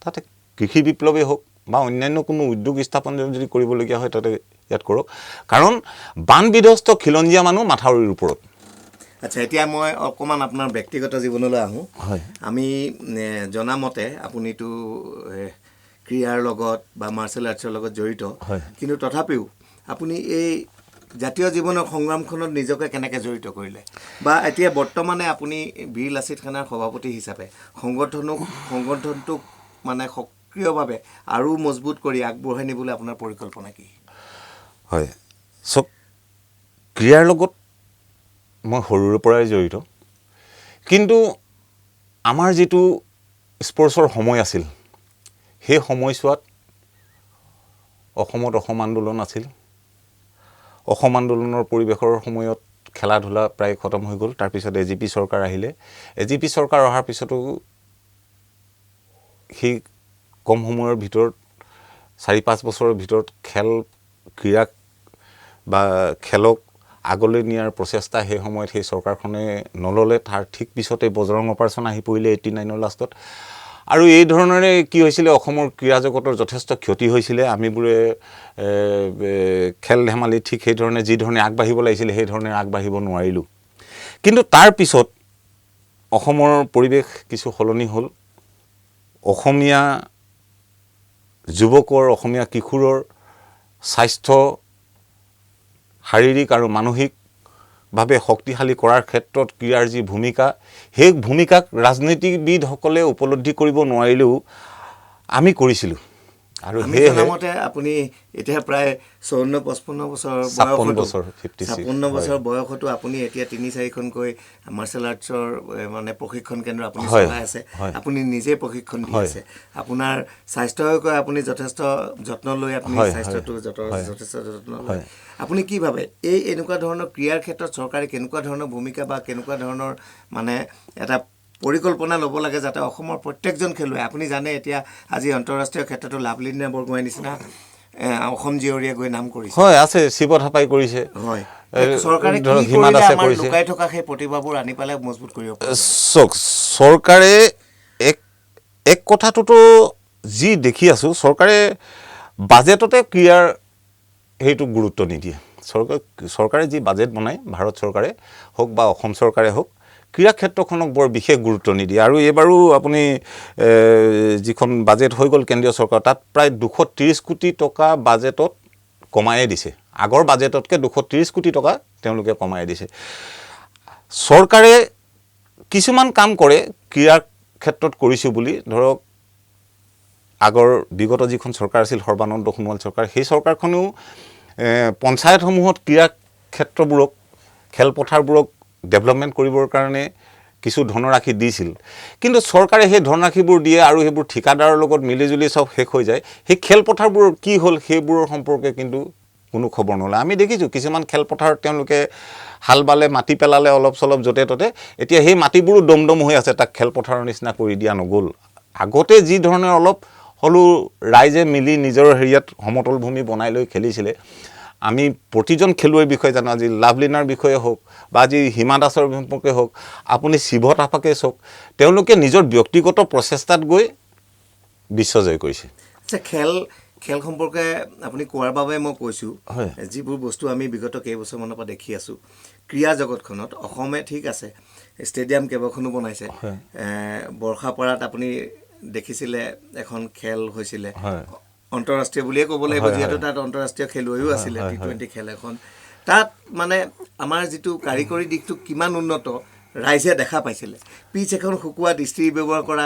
তাতে কৃষি বিপ্লৱেই হওক বা অন্যান্য কোনো উদ্যোগ স্থাপন যদি কৰিবলগীয়া হয় তাতে ইয়াত কৰক। কাৰণ বান বিধ্বস্ত খিলঞ্জীয়া মানুহ মাথাউৰিৰ ওপৰত। আচ্ছা, এতিয়া মই অকণমান আপোনাৰ ব্যক্তিগত জীৱনলৈ আহোঁ। আমি জনামতে আপুনিতো ক্ৰীড়াৰ লগত বা মাৰ্চেল আৰ্টছৰ লগত জড়িত, কিন্তু তথাপিও আপুনি এই জাতীয় জীৱনৰ সংগ্ৰামখনত নিজকে কেনেকৈ জড়িত কৰিলে বা এতিয়া বৰ্তমানে আপুনি বীৰ লাচিত সেনাৰ সভাপতি হিচাপে সংগঠনটোক মানে সক্ৰিয়ভাৱে আৰু মজবুত কৰি আগবঢ়াই নিবলৈ আপোনাৰ পৰিকল্পনা কি? হয়, চব ক্ৰীড়াৰ লগত মই সৰুৰে পৰাই জড়িত, কিন্তু আমাৰ যিটো স্পৰ্টছৰ সময় আছিল সেই সময়ছোৱাত অসমত অসম আন্দোলন আছিল। অসম আন্দোলনৰ পৰিৱেশৰ সময়ত খেলা ধূলা প্ৰায় খতম হৈ গ'ল। তাৰপিছত AGP চৰকাৰ আহিলে। AGP চৰকাৰ অহাৰ পিছতো সেই কম সময়ৰ ভিতৰত 4-5 বছৰৰ ভিতৰত ক্ৰীড়া বা খেলক আগলৈ নিয়াৰ প্ৰচেষ্টা সেই সময়ত সেই চৰকাৰখনে নল'লে। তাৰ ঠিক পিছতে বজৰং অপাৰেশ্যন আহি পৰিলে 89ৰ লাষ্টত। আৰু এই ধৰণৰে কি হৈছিলে, অসমৰ ক্ৰীড়া জগতৰ যথেষ্ট ক্ষতি হৈছিলে। আমিবোৰে খেল ধেমালি ঠিক সেই ধৰণে যি ধৰণে আগবাঢ়িব লাগিছিলে সেই ধৰণে আগবাঢ়িব নোৱাৰিলোঁ। কিন্তু তাৰ পিছত অসমৰ পৰিৱেশ কিছু সলনি হ'ল। অসমীয়া যুৱকৰ, অসমীয়া কিশোৰৰ স্বাস্থ্য শাৰীৰিক আৰু মানসিকভাৱে শক্তিশালী কৰাৰ ক্ষেত্ৰত ক্ৰীড়াৰ যি ভূমিকা, সেই ভূমিকাক ৰাজনীতিবিদসকলে উপলব্ধি কৰিব নোৱাৰিলেও আমি কৰিছিলোঁ। আৰু সেয়েহে আপুনি এতিয়া প্ৰায় 54-55 বছৰ 56 বছৰ বয়সতো আপুনি এতিয়া 3-4খনকৈ মাৰ্চেল আৰ্টছৰ মানে প্ৰশিক্ষণ কেন্দ্ৰ আপুনি চলাই আছে। আপুনি নিজে প্ৰশিক্ষণ দি আছে। আপোনাৰ স্বাস্থ্যক আপুনি যথেষ্ট যত্ন লৈ আপুনি স্বাস্থ্যটো যথেষ্ট যত্ন লয়। আপুনি কি ভাবে এই এনেকুৱা ধৰণৰ ক্ৰীড়াৰ ক্ষেত্ৰত চৰকাৰে কেনেকুৱা ধৰণৰ ভূমিকা বা কেনেকুৱা ধৰণৰ মানে এটা পৰিকল্পনা ল'ব লাগে যাতে অসমৰ প্ৰত্যেকজন খেলুৱৈ, আপুনি জানে এতিয়া আজি আন্তঃৰাষ্ট্ৰীয় ক্ষেত্ৰতো লাভলীনা বৰগোহাঁইৰ নিচিনা অসম জীয়ৰীয়ে গৈ নাম কৰিছে। হয়, আছে। শিৱ থাপাই কৰিছে। হয়, চৰকাৰে কি কৰিলে আমাৰ লুকাই থকা সেই প্ৰতিভাবোৰ আনি পেলাই মজবুত কৰিব পাৰে? চৰকাৰে এক কথাটোতো যি দেখি আছোঁ, চৰকাৰে বাজেটতে ক্ৰীড়াৰ সেইটো গুৰুত্ব নিদিয়ে। চৰকাৰে যি বাজেট বনায়, ভাৰত চৰকাৰে হওক বা অসম চৰকাৰে হওক, ক্ৰীড়া ক্ষেত্ৰখনক বৰ বিশেষ গুৰুত্ব নিদিয়ে। আৰু এইবাৰো আপুনি যিখন বাজেট হৈ গ'ল কেন্দ্ৰীয় চৰকাৰ, তাত প্ৰায় 230 কোটি টকা বাজেটত কমায়ে দিছে। আগৰ বাজেটতকৈ 230 কোটি টকা তেওঁলোকে কমাই দিছে। চৰকাৰে কিছুমান কাম কৰে ক্ৰীড়াৰ ক্ষেত্ৰত কৰিছোঁ বুলি। ধৰক আগৰ বিগত যিখন চৰকাৰ আছিল সৰ্বানন্দ সোণোৱাল চৰকাৰ, সেই চৰকাৰখনেও পঞ্চায়তসমূহত ক্ৰীড়া ক্ষেত্ৰবোৰক, খেলপথাৰবোৰক ডেভেলপমেণ্ট কৰিবৰ কাৰণে কিছু ধনৰাশি দিছিল। কিন্তু চৰকাৰে সেই ধনৰাশিবোৰ দিয়ে আৰু সেইবোৰ ঠিকাদাৰৰ লগত মিলিজুলি চব শেষ হৈ যায়। সেই খেলপথাৰবোৰ কি হ'ল সেইবোৰৰ সম্পৰ্কে কিন্তু কোনো খবৰ নলয়। আমি দেখিছোঁ কিছুমান খেলপথাৰত তেওঁলোকে হাল বালে, মাটি পেলালে অলপ চলপ য'তে ত'তে, এতিয়া সেই মাটিবোৰো দমদম হৈ আছে, তাক খেলপথাৰৰ নিচিনা কৰি দিয়া নগ'ল। আগতে যি ধৰণে অলপ হ'লেও ৰাইজে মিলি নিজৰ হেৰিয়াত সমতল ভূমি বনাই লৈ খেলিছিলে, আমি প্ৰতিজন খেলুৱৈৰ বিষয়ে জানো। আজি লাভলীনাৰ বিষয়ে হওক বা আজি হিমা দাসৰ সম্পৰ্কে হওক, আপুনি শিৱ থাপাকে চাওক, তেওঁলোকে নিজৰ ব্যক্তিগত প্ৰচেষ্টাত গৈ বিশ্বজয় কৰিছে। আচ্ছা, খেল সম্পৰ্কে আপুনি কোৱাৰ বাবে মই কৈছোঁ, যিবোৰ বস্তু আমি বিগত কেইবছৰমানৰ পৰা দেখি আছোঁ ক্ৰীড়া জগতখনত, অসমে ঠিক আছে ষ্টেডিয়াম কেইবাখনো বনাইছে। বৰ্ষাপাৰাত আপুনি দেখিছিলে এখন খেল হৈছিলে, আন্তঃৰাষ্ট্ৰীয় বুলিয়ে ক'ব লাগিব যিহেতু তাত আন্তঃৰাষ্ট্ৰীয় খেলুৱৈও আছিলে। T20 খেল এখন, তাত মানে আমাৰ যিটো কাৰিকৰী দিশটো কিমান উন্নত ৰাইজে দেখা পাইছিলে। পিচ এখন শুকোৱা দৃষ্টি ব্যৱহাৰ কৰা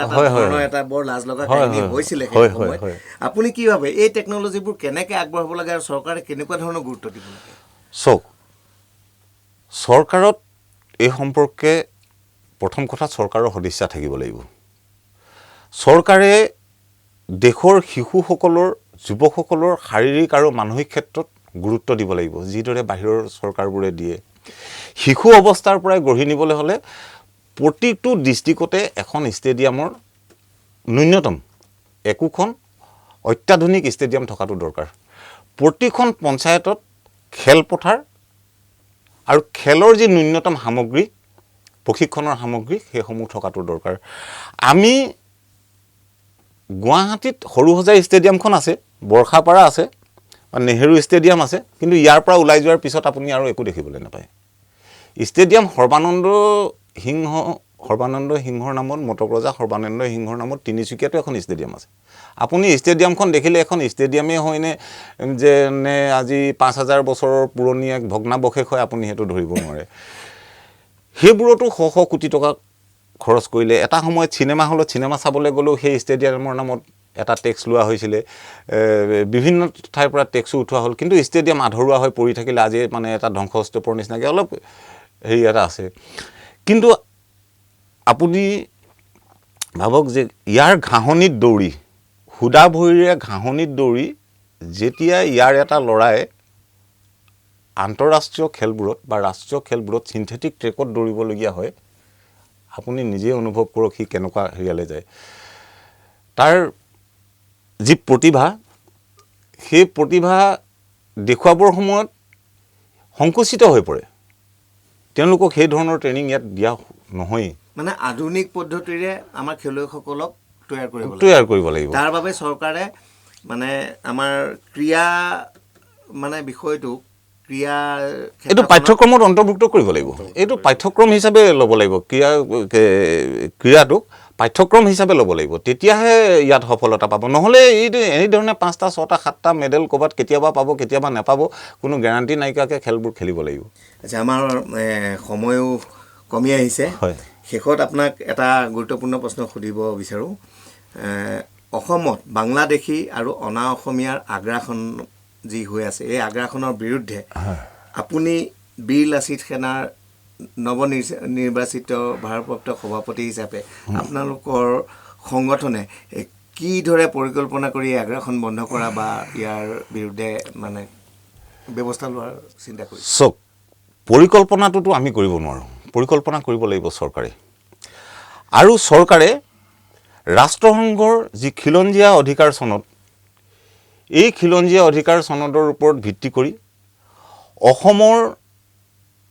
এটা বৰ লাজ লগা কাহিনী হৈছিলে সেই সময়ত। আপুনি কি ভাবে এই টেকন'লজিবোৰ কেনেকৈ আগবঢ়াব লাগে আৰু চৰকাৰে কেনেকুৱা ধৰণৰ গুৰুত্ব দিব লাগে? চৰকাৰত এই সম্পৰ্কে প্ৰথম কথা চৰকাৰৰ সদিচ্ছা থাকিব লাগিব। চৰকাৰে দেশৰ শিশুসকলৰ, যুৱকসকলৰ শাৰীৰিক আৰু মানসিক ক্ষেত্ৰত গুৰুত্ব দিব লাগিব, যিদৰে বাহিৰৰ চৰকাৰবোৰে দিয়ে। শিশু অৱস্থাৰ পৰাই গঢ়ি নিবলৈ হ'লে প্ৰতিটো ডিষ্ট্ৰিক্টতে এখন ষ্টেডিয়ামৰ ন্যূনতম একোখন অত্যাধুনিক ষ্টেডিয়াম থকাটো দৰকাৰ। প্ৰতিখন পঞ্চায়তত খেলপথাৰ আৰু খেলৰ যি ন্যূনতম সামগ্ৰী, প্ৰশিক্ষণৰ সামগ্ৰী, সেইসমূহ থকাটো দৰকাৰ। আমি গুৱাহাটীত সৰুসজাই ষ্টেডিয়ামখন আছে, বৰ্ষাপাৰা আছে, নেহেৰু ষ্টেডিয়াম আছে, কিন্তু ইয়াৰ পৰা ওলাই যোৱাৰ পিছত আপুনি আৰু একো দেখিবলৈ নাপায়। ষ্টেডিয়াম সৰ্বানন্দ সিংহ সৰ্বানন্দ সিংহৰ নামত মটকৰজা সৰ্বানন্দ সিংহৰ নামত তিনিচুকীয়াতো এখন ষ্টেডিয়াম আছে আপুনি ষ্টেডিয়ামখন দেখিলে এখন ষ্টেডিয়ামেই হয়নে যে নে আজি ৫,০০০ বছৰৰ পুৰণি এক ভগ্নাৱশেষ হয় আপুনি সেইটো ধৰিব নোৱাৰে সেইবোৰতো শ কোটি টকা খৰচ কৰিলে এটা সময়ত চিনেমা হলত চিনেমা চাবলৈ গ'লেও সেই ষ্টেডিয়ামৰ নামত এটা টেক্স লোৱা হৈছিলে বিভিন্ন ঠাইৰ পৰা টেক্সো উঠোৱা হ'ল কিন্তু ষ্টেডিয়াম আধৰুৱা হৈ পৰি থাকিলে আজি মানে এটা ধ্বংসস্তূপৰ নিচিনাকৈ অলপ হেৰি এটা আছে কিন্তু আপুনি ভাবক যে ইয়াৰ ঘাঁহনিত দৌৰি সুদা ভৰিৰে ঘাঁহনিত দৌৰি যেতিয়া ইয়াৰ এটা ল'ৰাই আন্তঃৰাষ্ট্ৰীয় খেলবোৰত বা ৰাষ্ট্ৰীয় খেলবোৰত চিন্থেটিক ট্ৰেকত দৌৰিবলগীয়া হয় আপুনি নিজে অনুভৱ কৰক সি কেনেকুৱা হেৰিয়ালৈ যায় তাৰ যি প্ৰতিভা সেই প্ৰতিভা দেখুৱাবৰ সময়ত সংকুচিত হৈ পৰে তেওঁলোকক সেই ধৰণৰ ট্ৰেইনিং ইয়াত দিয়া নহয়েই মানে আধুনিক পদ্ধতিৰে আমাৰ খেলুৱৈসকলক তৈয়াৰ কৰিব লাগিব তাৰ বাবে চৰকাৰে মানে আমাৰ ক্ৰীড়া মানে বিষয়টো এইটো পাঠ্যক্ৰমত অন্তৰ্ভুক্ত কৰিব লাগিব এইটো পাঠ্যক্ৰম হিচাপে ল'ব লাগিব ক্ৰীড়াটোক পাঠ্যক্ৰম হিচাপে ল'ব লাগিব তেতিয়াহে ইয়াত সফলতা পাব নহ'লে এইটো এনেধৰণে ৫টা ৬টা ৭টা মেডেল ক'ৰবাত কেতিয়াবা পাব কেতিয়াবা নাপাব কোনো গেৰাণ্টি নাইকিয়াকৈ খেলবোৰ খেলিব লাগিব আচ্ছা আমাৰ সময়ো কমি আহিছে হয় শেষত আপোনাক এটা গুৰুত্বপূৰ্ণ প্ৰশ্ন সুধিব বিচাৰোঁ অসমত বাংলাদেশী আৰু অনা অসমীয়াৰ আগ্ৰাসন যি হৈ আছে এই আগ্ৰাসনৰ বিৰুদ্ধে আপুনি বীৰ লাচিত সেনাৰ নৱনিৰ্বাচিত ভাৰপ্ৰাপ্ত সভাপতি হিচাপে আপোনালোকৰ সংগঠনে কিদৰে পৰিকল্পনা কৰি আগ্ৰাসন বন্ধ কৰা বা ইয়াৰ বিৰুদ্ধে মানে ব্যৱস্থা লোৱাৰ চিন্তা কৰিছে চাওক পৰিকল্পনাটোতো আমি কৰিব নোৱাৰোঁ পৰিকল্পনা কৰিব লাগিব চৰকাৰে আৰু চৰকাৰে ৰাষ্ট্ৰসংঘৰ যি খিলঞ্জীয়া অধিকাৰ চনদ এই খিলঞ্জীয়া অধিকাৰ চনদৰ ওপৰত ভিত্তি কৰি অসমৰ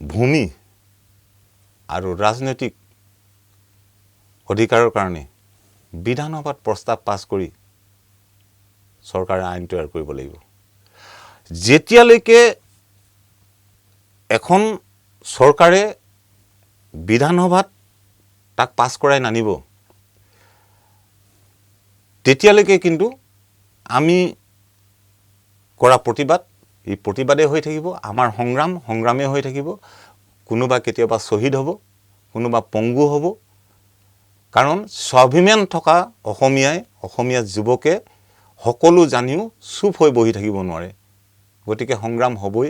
ভূমি আৰু ৰাজনৈতিক অধিকাৰৰ কাৰণে বিধানসভাত প্ৰস্তাৱ পাছ কৰি চৰকাৰে আইন তৈয়াৰ কৰিব লাগিব যেতিয়ালৈকে এখন চৰকাৰে বিধানসভাত তাক পাছ কৰাই নানিব তেতিয়ালৈকে কিন্তু আমি কৰা প্ৰতিবাদ এই প্ৰতিবাদে হৈ থাকিব আমাৰ সংগ্ৰামে হৈ থাকিব কোনোবা কেতিয়াবা শ্বহীদ হ'ব কোনোবা পংগু হ'ব কাৰণ স্বাভিমান থকা অসমীয়া যুৱকে সকলো জানিও চুপ হৈ বহি থাকিব নোৱাৰে গতিকে সংগ্ৰাম হ'বই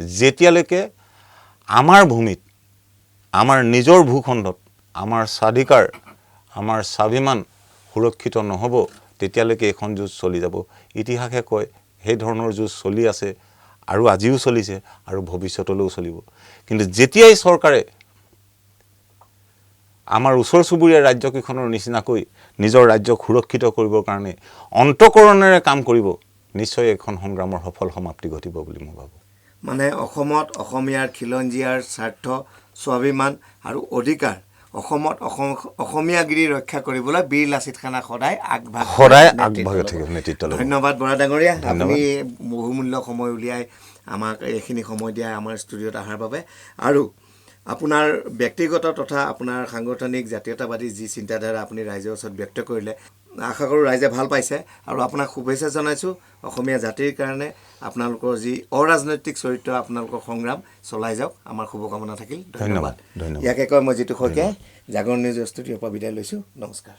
যেতিয়ালৈকে আমাৰ ভূমিত আমাৰ নিজৰ ভূখণ্ডত আমাৰ স্বাধিকাৰ আমাৰ স্বাভিমান সুৰক্ষিত নহ'ব তেতিয়ালৈকে এখন যুঁজ চলি যাব ইতিহাসে কয় সেই ধৰণৰ যুঁজ চলি আছে আৰু আজিও চলিছে আৰু ভৱিষ্যতলৈও চলিব কিন্তু যেতিয়াই চৰকাৰে আমাৰ ওচৰ চুবুৰীয়া ৰাজ্যকেইখনৰ নিচিনাকৈ নিজৰ ৰাজ্যক সুৰক্ষিত কৰিবৰ কাৰণে অন্তঃকৰণেৰে কাম কৰিব নিশ্চয় এখন সংগ্ৰামৰ সফল সমাপ্তি ঘটিব বুলি মই ভাবোঁ মানে অসমত অসমীয়াৰ খিলঞ্জীয়াৰ স্বাৰ্থ স্বাভিমান আৰু অধিকাৰ অসমত অসমীয়াগিৰি ৰক্ষা কৰিবলৈ বীৰ লাচিত সেনা সদায় আগভাগ থাকিব নেতৃত্ব ল'ব ধন্যবাদ বৰা ডাঙৰীয়া আপুনি বহুমূল্য সময় উলিয়াই আমাক এইখিনি সময় দিয়াই আমাৰ ষ্টুডিঅ'ত অহাৰ বাবে আৰু আপোনাৰ ব্যক্তিগত তথা আপোনাৰ সাংগঠনিক জাতীয়তাবাদী যি চিন্তাধাৰা আপুনি ৰাইজৰ ওচৰত ব্যক্ত কৰিলে আশা কৰোঁ ৰাইজে ভাল পাইছে আৰু আপোনাক শুভেচ্ছা জনাইছোঁ অসমীয়া জাতিৰ কাৰণে আপোনালোকৰ যি অৰাজনৈতিক চৰিত্ৰ আপোনালোকৰ সংগ্ৰাম চলাই যাওক আমাৰ শুভকামনা থাকিল ধন্যবাদ ইয়াকে কয় মই জিতু শইকীয়াই জাগৰণ নিউজৰ ষ্টুডিঅ'ৰ পৰা বিদায় লৈছোঁ নমস্কাৰ